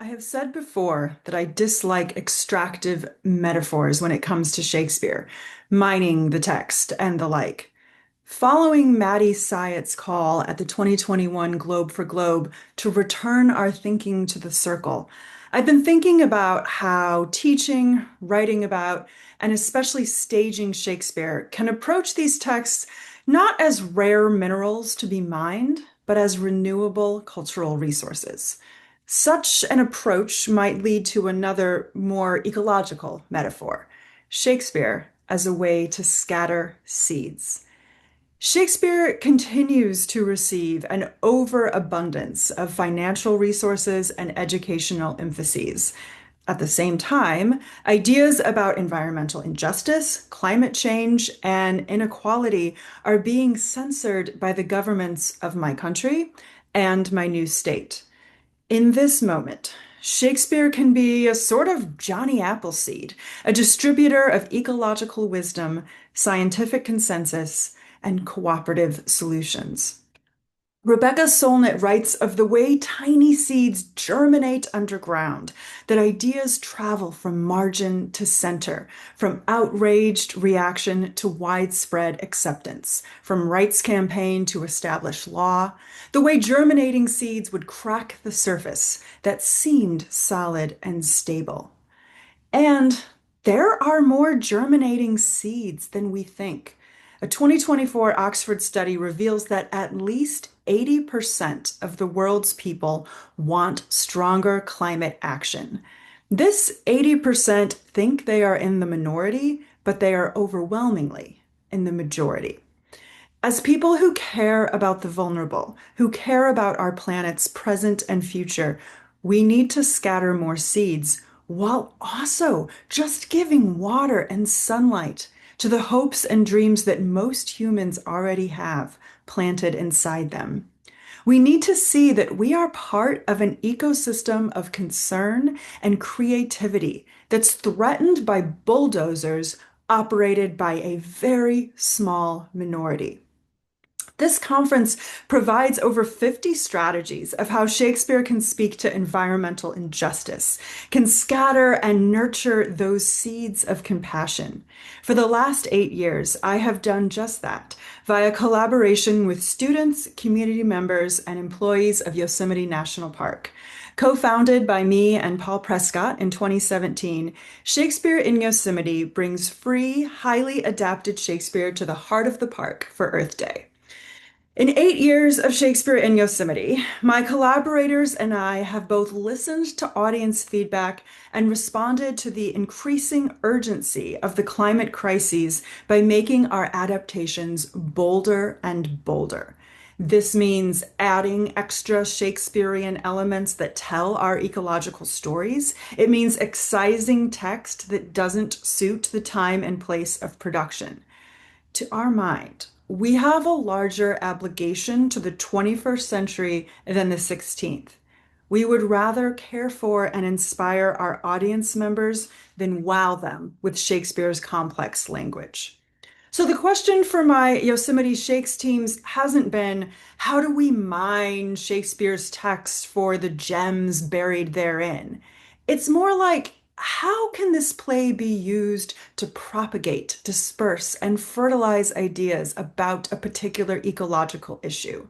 I have said before that I dislike extractive metaphors when it comes to Shakespeare, mining the text and the like. Following Maddie Syatt's call at the 2021 Globe for Globe to return our thinking to the circle, I've been thinking about how teaching, writing about, and especially staging Shakespeare can approach these texts not as rare minerals to be mined, but as renewable cultural resources. Such an approach might lead to another, more ecological metaphor: Shakespeare as a way to scatter seeds. Shakespeare continues to receive an overabundance of financial resources and educational emphases. At the same time, ideas about environmental injustice, climate change, and inequality are being censored by the governments of my country and my new state. In this moment, Shakespeare can be a sort of Johnny Appleseed, a distributor of ecological wisdom, scientific consensus, and cooperative solutions. Rebecca Solnit writes of the way tiny seeds germinate underground, that ideas travel from margin to center, from outraged reaction to widespread acceptance, from rights campaign to established law, the way germinating seeds would crack the surface that seemed solid and stable. And there are more germinating seeds than we think. A 2024 Oxford study reveals that at least 80% of the world's people want stronger climate action. This 80% think they are in the minority, but they are overwhelmingly in the majority. As people who care about the vulnerable, who care about our planet's present and future, we need to scatter more seeds while also just giving water and sunlight to the hopes and dreams that most humans already have planted inside them. We need to see that we are part of an ecosystem of concern and creativity that's threatened by bulldozers operated by a very small minority. This conference provides over 50 strategies of how Shakespeare can speak to environmental injustice, can scatter and nurture those seeds of compassion. For the last 8 years, I have done just that via collaboration with students, community members, and employees of Yosemite National Park. Co-founded by me and Paul Prescott in 2017, Shakespeare in Yosemite brings free, highly adapted Shakespeare to the heart of the park for Earth Day. In 8 years of Shakespeare in Yosemite, my collaborators and I have both listened to audience feedback and responded to the increasing urgency of the climate crises by making our adaptations bolder and bolder. This means adding extra Shakespearean elements that tell our ecological stories. It means excising text that doesn't suit the time and place of production. To our mind, we have a larger obligation to the 21st century than the 16th. We would rather care for and inspire our audience members than wow them with Shakespeare's complex language. So the question for my Yosemite Shakes teams hasn't been, how do we mine Shakespeare's text for the gems buried therein? It's more like, how can this play be used to propagate, disperse, and fertilize ideas about a particular ecological issue?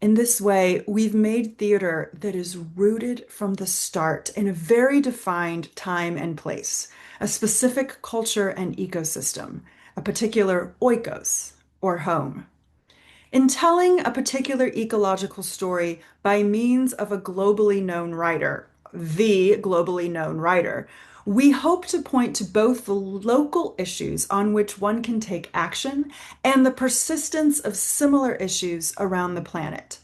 In this way, we've made theater that is rooted from the start in a very defined time and place, a specific culture and ecosystem, a particular oikos, or home. In telling a particular ecological story by means of a globally known writer, the globally known writer, we hope to point to both the local issues on which one can take action and the persistence of similar issues around the planet.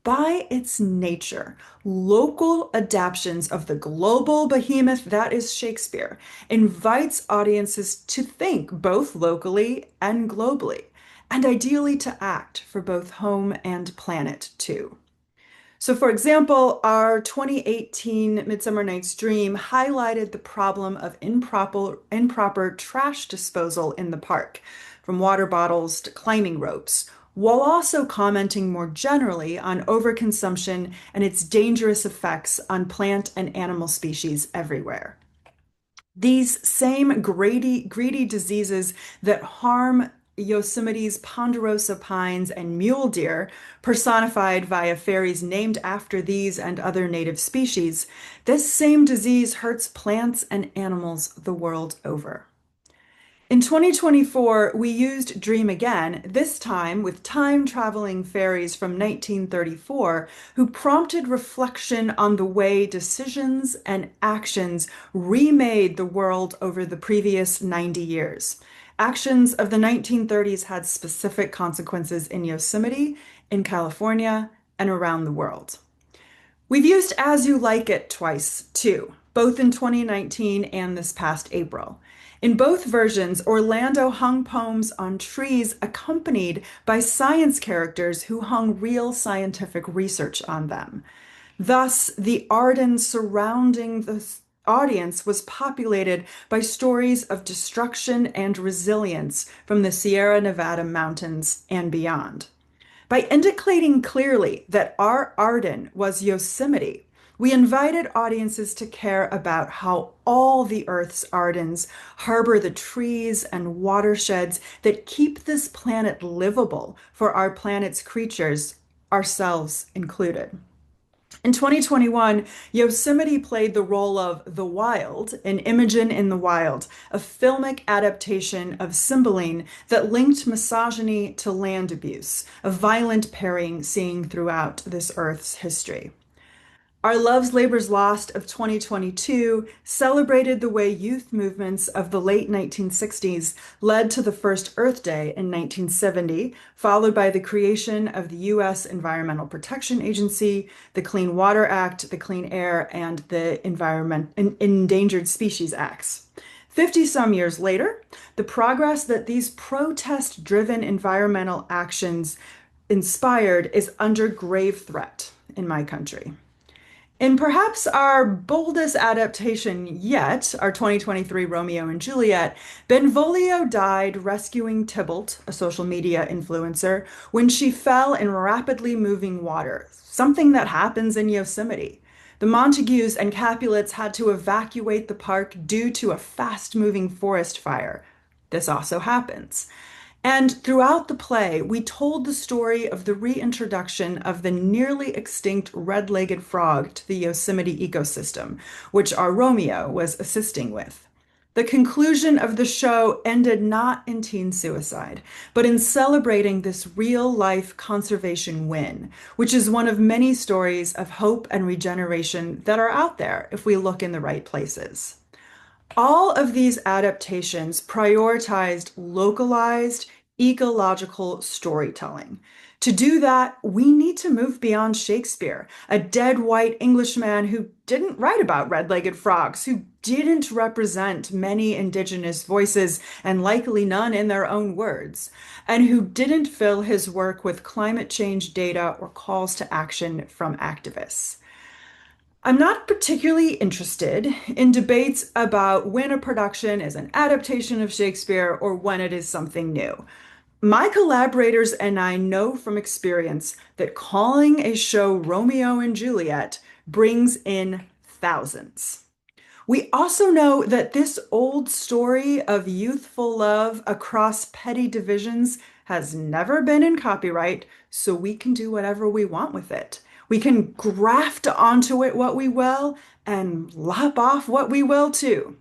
By its nature, local adaptations of the global behemoth that is Shakespeare invites audiences to think both locally and globally, and ideally to act for both home and planet too. So, for example, our 2018 Midsummer Night's Dream highlighted the problem of improper trash disposal in the park, from water bottles to climbing ropes, while also commenting more generally on overconsumption and its dangerous effects on plant and animal species everywhere. These same greedy diseases that harm Yosemite's ponderosa pines and mule deer, personified via fairies named after these and other native species, this same disease hurts plants and animals the world over. In 2024, we used Dream Again, this time with time-traveling fairies from 1934 who prompted reflection on the way decisions and actions remade the world over the previous 90 years. Actions of the 1930s had specific consequences in Yosemite, in California, and around the world. We've used As You Like It twice, too, both in 2019 and this past April. In both versions, Orlando hung poems on trees accompanied by science characters who hung real scientific research on them. Thus, the Arden surrounding the audience was populated by stories of destruction and resilience from the Sierra Nevada mountains and beyond. By indicating clearly that our Arden was Yosemite, we invited audiences to care about how all the Earth's Ardens harbor the trees and watersheds that keep this planet livable for our planet's creatures, ourselves included. In 2021, Yosemite played the role of the Wild in Imogen in the Wild, a filmic adaptation of Cymbeline that linked misogyny to land abuse, a violent pairing seen throughout this Earth's history. Our Love's Labor's Lost of 2022 celebrated the way youth movements of the late 1960s led to the first Earth Day in 1970, followed by the creation of the U.S. Environmental Protection Agency, the Clean Water Act, the Clean Air, and the Endangered Species Acts. 50-some years later, the progress that these protest-driven environmental actions inspired is under grave threat in my country. In perhaps our boldest adaptation yet, our 2023 Romeo and Juliet, Benvolio died rescuing Tybalt, a social media influencer, when she fell in rapidly moving water, something that happens in Yosemite. The Montagues and Capulets had to evacuate the park due to a fast-moving forest fire. This also happens. And throughout the play, we told the story of the reintroduction of the nearly extinct red-legged frog to the Yosemite ecosystem, which our Romeo was assisting with. The conclusion of the show ended not in teen suicide, but in celebrating this real-life conservation win, which is one of many stories of hope and regeneration that are out there if we look in the right places. All of these adaptations prioritized localized, ecological storytelling. To do that, we need to move beyond Shakespeare, a dead white Englishman who didn't write about red-legged frogs, who didn't represent many indigenous voices, and likely none in their own words, and who didn't fill his work with climate change data or calls to action from activists. I'm not particularly interested in debates about when a production is an adaptation of Shakespeare or when it is something new. My collaborators and I know from experience that calling a show Romeo and Juliet brings in thousands. We also know that this old story of youthful love across petty divisions has never been in copyright, so we can do whatever we want with it. We can graft onto it what we will and lop off what we will too.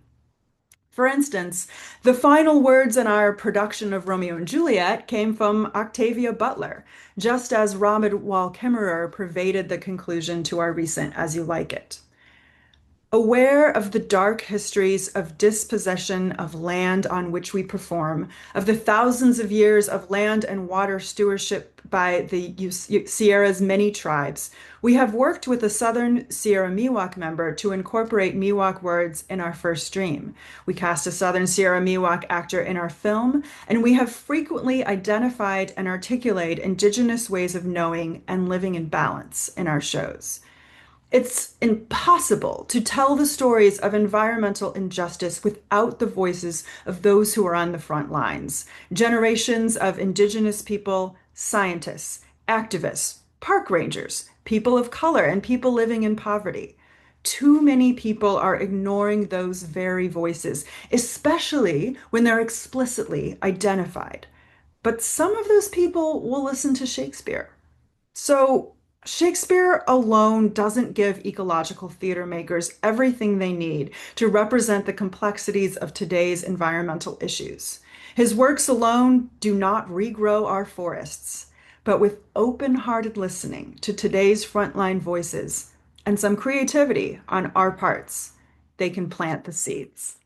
For instance, the final words in our production of Romeo and Juliet came from Octavia Butler, just as Ramid Wal Kimmerer pervaded the conclusion to our recent As You Like It. Aware of the dark histories of dispossession of land on which we perform, of the thousands of years of land and water stewardship by the Sierra's many tribes, we have worked with a Southern Sierra Miwok member to incorporate Miwok words in our first dream. We cast a Southern Sierra Miwok actor in our film, and we have frequently identified and articulated Indigenous ways of knowing and living in balance in our shows. It's impossible to tell the stories of environmental injustice without the voices of those who are on the front lines, generations of Indigenous people, scientists, activists, park rangers, people of color, and people living in poverty. Too many people are ignoring those very voices, especially when they're explicitly identified. But some of those people will listen to Shakespeare. So, Shakespeare alone doesn't give ecological theater makers everything they need to represent the complexities of today's environmental issues. His works alone do not regrow our forests, but with open-hearted listening to today's frontline voices and some creativity on our parts, they can plant the seeds.